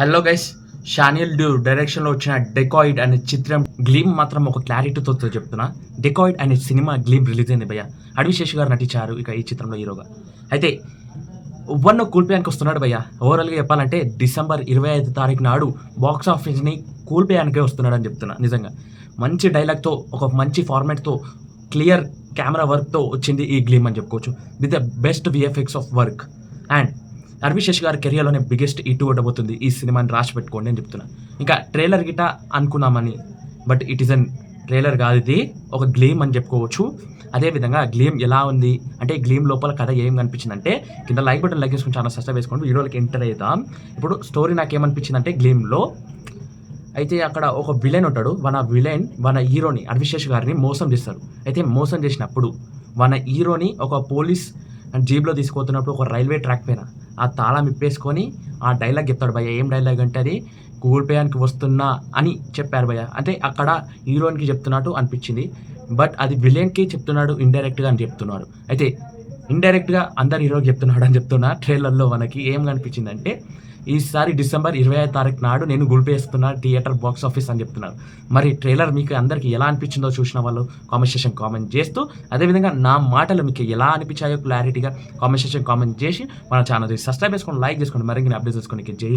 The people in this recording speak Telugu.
హలో గైస్, షానియల్ డ్యూ డైరెక్షన్లో వచ్చిన డెకాయిడ్ అనే చిత్రం గ్లీమ్ మాత్రం ఒక క్లారిటీతో చెప్తున్నా. డెకాయిడ్ అనే సినిమా గ్లీమ్ రిలీజ్ అయింది భయ్య. అడవి శేషు గారు నటించారు ఇక ఈ చిత్రంలో హీరోగా. అయితే వన్ కూల్పేయానికి వస్తున్నాడు భయ్య. ఓవరాల్గా చెప్పాలంటే డిసెంబర్ 25 తారీఖు నాడు బాక్స్ ఆఫీస్ని కూల్పేయానికే వస్తున్నాడు అని చెప్తున్నా. నిజంగా మంచి డైలాగ్తో, ఒక మంచి ఫార్మాట్తో, క్లియర్ కెమెరా వర్క్తో వచ్చింది ఈ గ్లీమ్ అని చెప్పుకోవచ్చు. With the best VFX of work. And Arvishesh గారి కెరియర్లోనే బిగ్గెస్ట్ ఇటు ఉండబోతుంది ఈ సినిమాని రాసి పెట్టుకోండి అని చెప్తున్నా. ఇంకా ట్రైలర్ గిట అనుకున్నామని, but it is an trailer కాదు, ఇది ఒక గ్లీమ్ అని చెప్పుకోవచ్చు. అదేవిధంగా గ్లీమ్ ఎలా ఉంది అంటే, గ్లీమ్ లోపల కథ ఏం కనిపించింది అంటే, కింద లైక్ బటన్ లైక్ చేసుకుని చాలా సబ్స్క్రైబ్ వేసుకోండి, వీడియోలకి ఎంటర్ అవుతాం. ఇప్పుడు స్టోరీ నాకేమనిపించింది అంటే, గ్లీమ్లో అయితే అక్కడ ఒక విలన్ ఉంటాడు. మన హీరోని అర్విశేష్ గారిని మోసం చేస్తాడు. అయితే మోసం చేసినప్పుడు మన హీరోని ఒక పోలీస్ జీబ్లో తీసుకుపోతున్నప్పుడు ఒక రైల్వే ట్రాక్ పైన ఆ తాళం ఇప్పేసుకొని ఆ డైలాగ్ చెప్తాడు భయ్య. ఏం డైలాగ్ అంటే, అది కూల్పేయానికి వస్తున్నా అని చెప్పారు భయ్య. అంటే అక్కడ హీరోయిన్కి చెప్తున్నట్టు అనిపించింది, బట్ అది విలన్కి చెప్తున్నాడు ఇండైరెక్ట్గా అని చెప్తున్నాడు. అయితే ఇండైరెక్ట్గా అందరు హీరోకి చెప్తున్నాడు అని చెప్తున్నా. ట్రైలర్లో మనకి ఏం కనిపించింది అంటే, ఈసారి డిసెంబర్ 25 తారీఖు నాడు నేను గుల్పేస్తున్నా థియేటర్ బాక్స్ ఆఫీస్ అని చెప్తున్నారు. మరి ట్రైలర్ మీకు అందరికి ఎలా అనిపించిందో చూసిన వాళ్ళు కామెంట్ సెక్షన్ కామెంట్ చేస్తూ, అదేవిధంగా నా మాటలు మీకు ఎలా అనిపించాయో క్లారిటీగా కామెంట్ సెక్షన్ కామెంట్ చేసి మన ఛానల్ సబ్స్క్రైబ్ చేసుకొని లైక్ చేసుకోండి, మరిన్ని అప్డేట్స్ చేసుకోండి. జై